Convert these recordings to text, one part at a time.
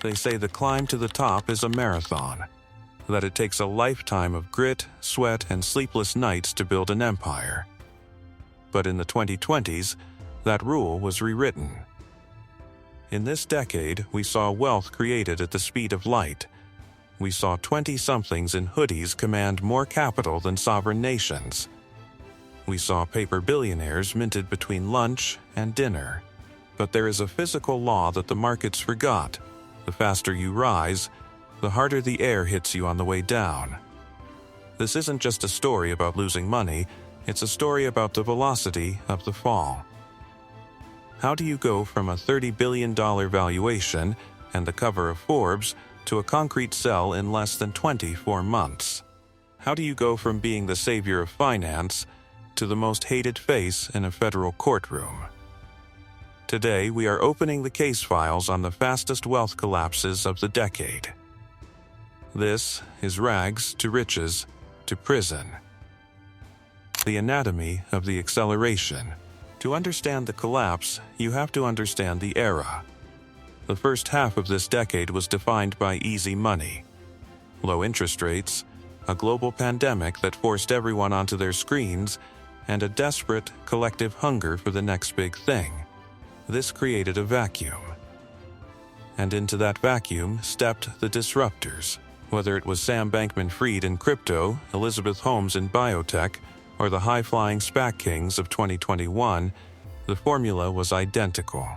They say the climb to the top is a marathon, that it takes a lifetime of grit, sweat, and sleepless nights to build an empire. But in the 2020s, that rule was rewritten. In this decade, we saw wealth created at the speed of light. We saw 20-somethings in hoodies command more capital than sovereign nations. We saw paper billionaires minted between lunch and dinner. But there is a physical law that the markets forgot. The faster you rise, the harder the air hits you on the way down. This isn't just a story about losing money, it's a story about the velocity of the fall. How do you go from a $30 billion valuation and the cover of Forbes to a concrete sell in less than 24 months? How do you go from being the savior of finance to the most hated face in a federal courtroom? Today, we are opening the case files on the fastest wealth collapses of the decade. This is rags to riches to prison. The anatomy of the acceleration. To understand the collapse, you have to understand the era. The first half of this decade was defined by easy money, low interest rates, a global pandemic that forced everyone onto their screens, and a desperate collective hunger for the next big thing. This created a vacuum. And into that vacuum stepped the disruptors. Whether it was Sam Bankman-Fried in crypto, Elizabeth Holmes in biotech, or the high-flying SPAC kings of 2021, the formula was identical.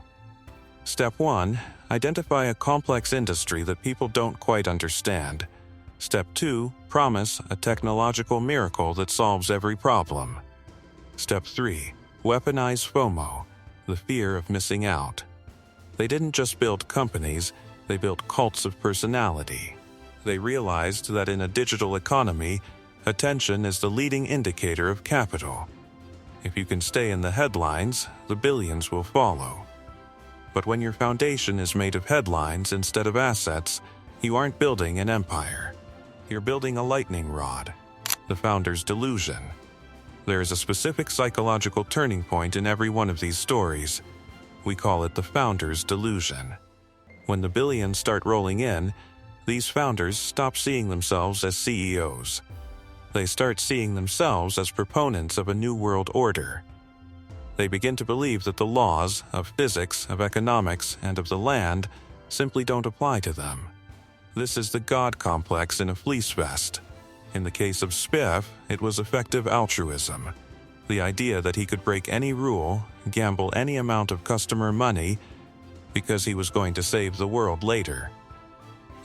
Step 1. Identify a complex industry that people don't quite understand. Step 2. Promise a technological miracle that solves every problem. Step 3. Weaponize FOMO, the fear of missing out. They didn't just build companies, they built cults of personality. They realized that in a digital economy, attention is the leading indicator of capital. If you can stay in the headlines, the billions will follow. But when your foundation is made of headlines instead of assets, you aren't building an empire. You're building a lightning rod. The founder's delusion. There is a specific psychological turning point in every one of these stories. We call it the founder's delusion. When the billions start rolling in, these founders stop seeing themselves as CEOs. They start seeing themselves as proponents of a new world order. They begin to believe that the laws of physics, of economics, and of the land simply don't apply to them. This is the God complex in a fleece vest. In the case of Spiff, it was effective altruism. The idea that he could break any rule, gamble any amount of customer money, because he was going to save the world later.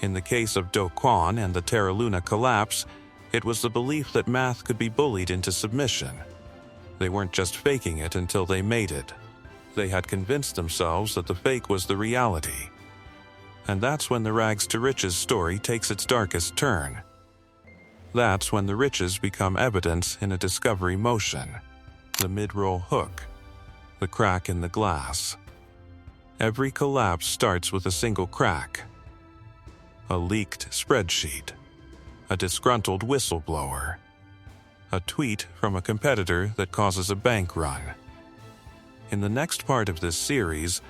In the case of Do Kwon and the Terra Luna collapse, it was the belief that math could be bullied into submission. They weren't just faking it until they made it. They had convinced themselves that the fake was the reality. And that's when the rags to riches story takes its darkest turn. That's when the riches become evidence in a discovery motion. The mid-roll hook. The crack in the glass. Every collapse starts with a single crack. A leaked spreadsheet. A disgruntled whistleblower. A tweet from a competitor that causes a bank run. In the next part of this series,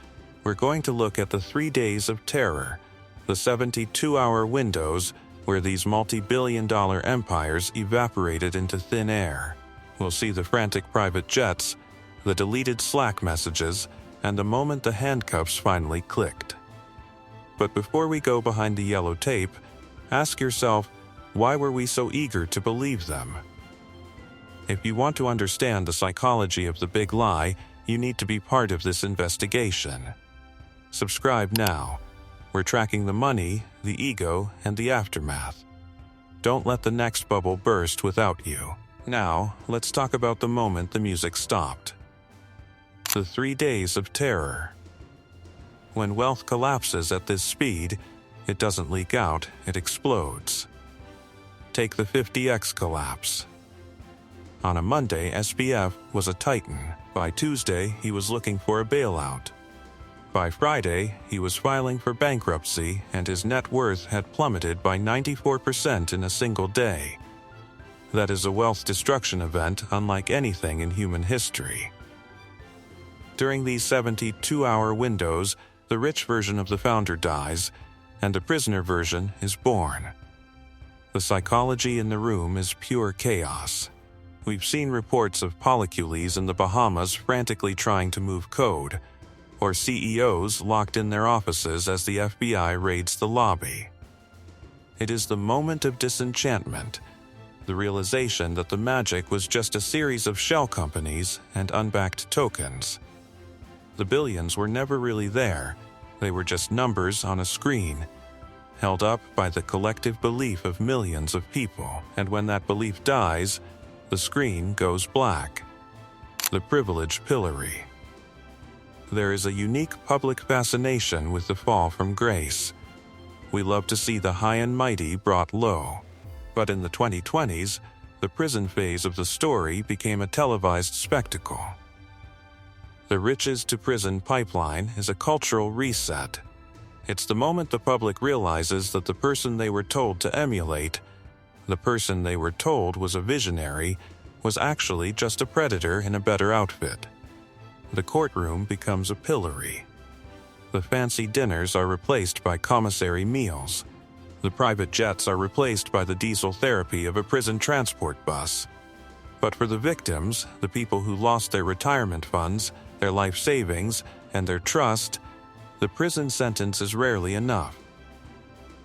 we're going to look at the 3 days of terror, the 72-hour windows where these multi-billion-dollar empires evaporated into thin air. We'll see the frantic private jets, the deleted Slack messages, and the moment the handcuffs finally clicked. But before we go behind the yellow tape, ask yourself, why were we so eager to believe them? If you want to understand the psychology of the big lie, you need to be part of this investigation. Subscribe now. We're tracking the money, the ego, and the aftermath. Don't let the next bubble burst without you. Now, let's talk about the moment the music stopped. The 3 days of terror. When wealth collapses at this speed, it doesn't leak out, it explodes. Take the 50x collapse. On a Monday, SBF was a titan. By Tuesday, he was looking for a bailout. By Friday, he was filing for bankruptcy and his net worth had plummeted by 94% in a single day. That is a wealth destruction event unlike anything in human history. During these 72-hour windows, the rich version of the founder dies, and a prisoner version is born. The psychology in the room is pure chaos. We've seen reports of polycules in the Bahamas frantically trying to move code, or CEOs locked in their offices as the FBI raids the lobby. It is the moment of disenchantment, the realization that the magic was just a series of shell companies and unbacked tokens. The billions were never really there, they were just numbers on a screen, held up by the collective belief of millions of people, and when that belief dies, the screen goes black. The privilege pillory. There is a unique public fascination with the fall from grace. We love to see the high and mighty brought low. But in the 2020s, the prison phase of the story became a televised spectacle. The riches to prison pipeline is a cultural reset. It's the moment the public realizes that the person they were told to emulate, the person they were told was a visionary, was actually just a predator in a better outfit. The courtroom becomes a pillory. The fancy dinners are replaced by commissary meals. The private jets are replaced by the diesel therapy of a prison transport bus. But for the victims, the people who lost their retirement funds, their life savings, and their trust, the prison sentence is rarely enough.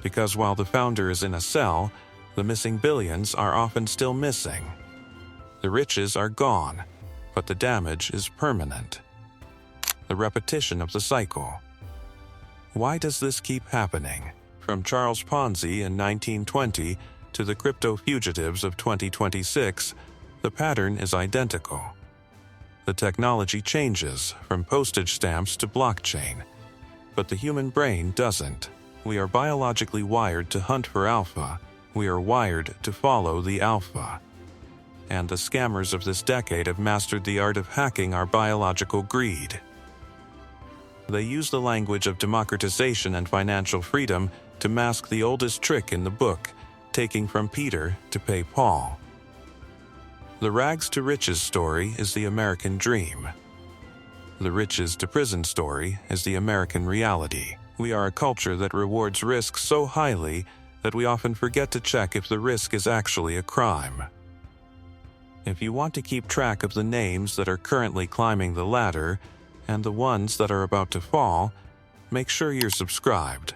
Because while the founder is in a cell, the missing billions are often still missing. The riches are gone, but the damage is permanent. The repetition of the cycle. Why does this keep happening? From Charles Ponzi in 1920 to the crypto fugitives of 2026, the pattern is identical. The technology changes from postage stamps to blockchain, but the human brain doesn't. We are biologically wired to hunt for alpha. We are wired to follow the alpha. And the scammers of this decade have mastered the art of hacking our biological greed. They use the language of democratization and financial freedom to mask the oldest trick in the book, taking from Peter to pay Paul. The rags to riches story is the American dream. The riches to prison story is the American reality. We are a culture that rewards risk so highly that we often forget to check if the risk is actually a crime. If you want to keep track of the names that are currently climbing the ladder and the ones that are about to fall, make sure you're subscribed.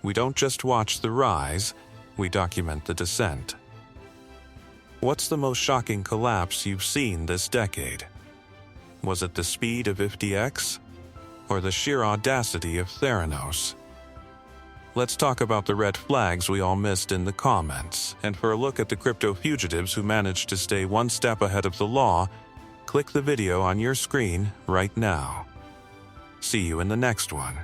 We don't just watch the rise, we document the descent. What's the most shocking collapse you've seen this decade? Was it the speed of FTX? Or the sheer audacity of Theranos? Let's talk about the red flags we all missed in the comments. And for a look at the crypto fugitives who managed to stay one step ahead of the law, click the video on your screen right now. See you in the next one.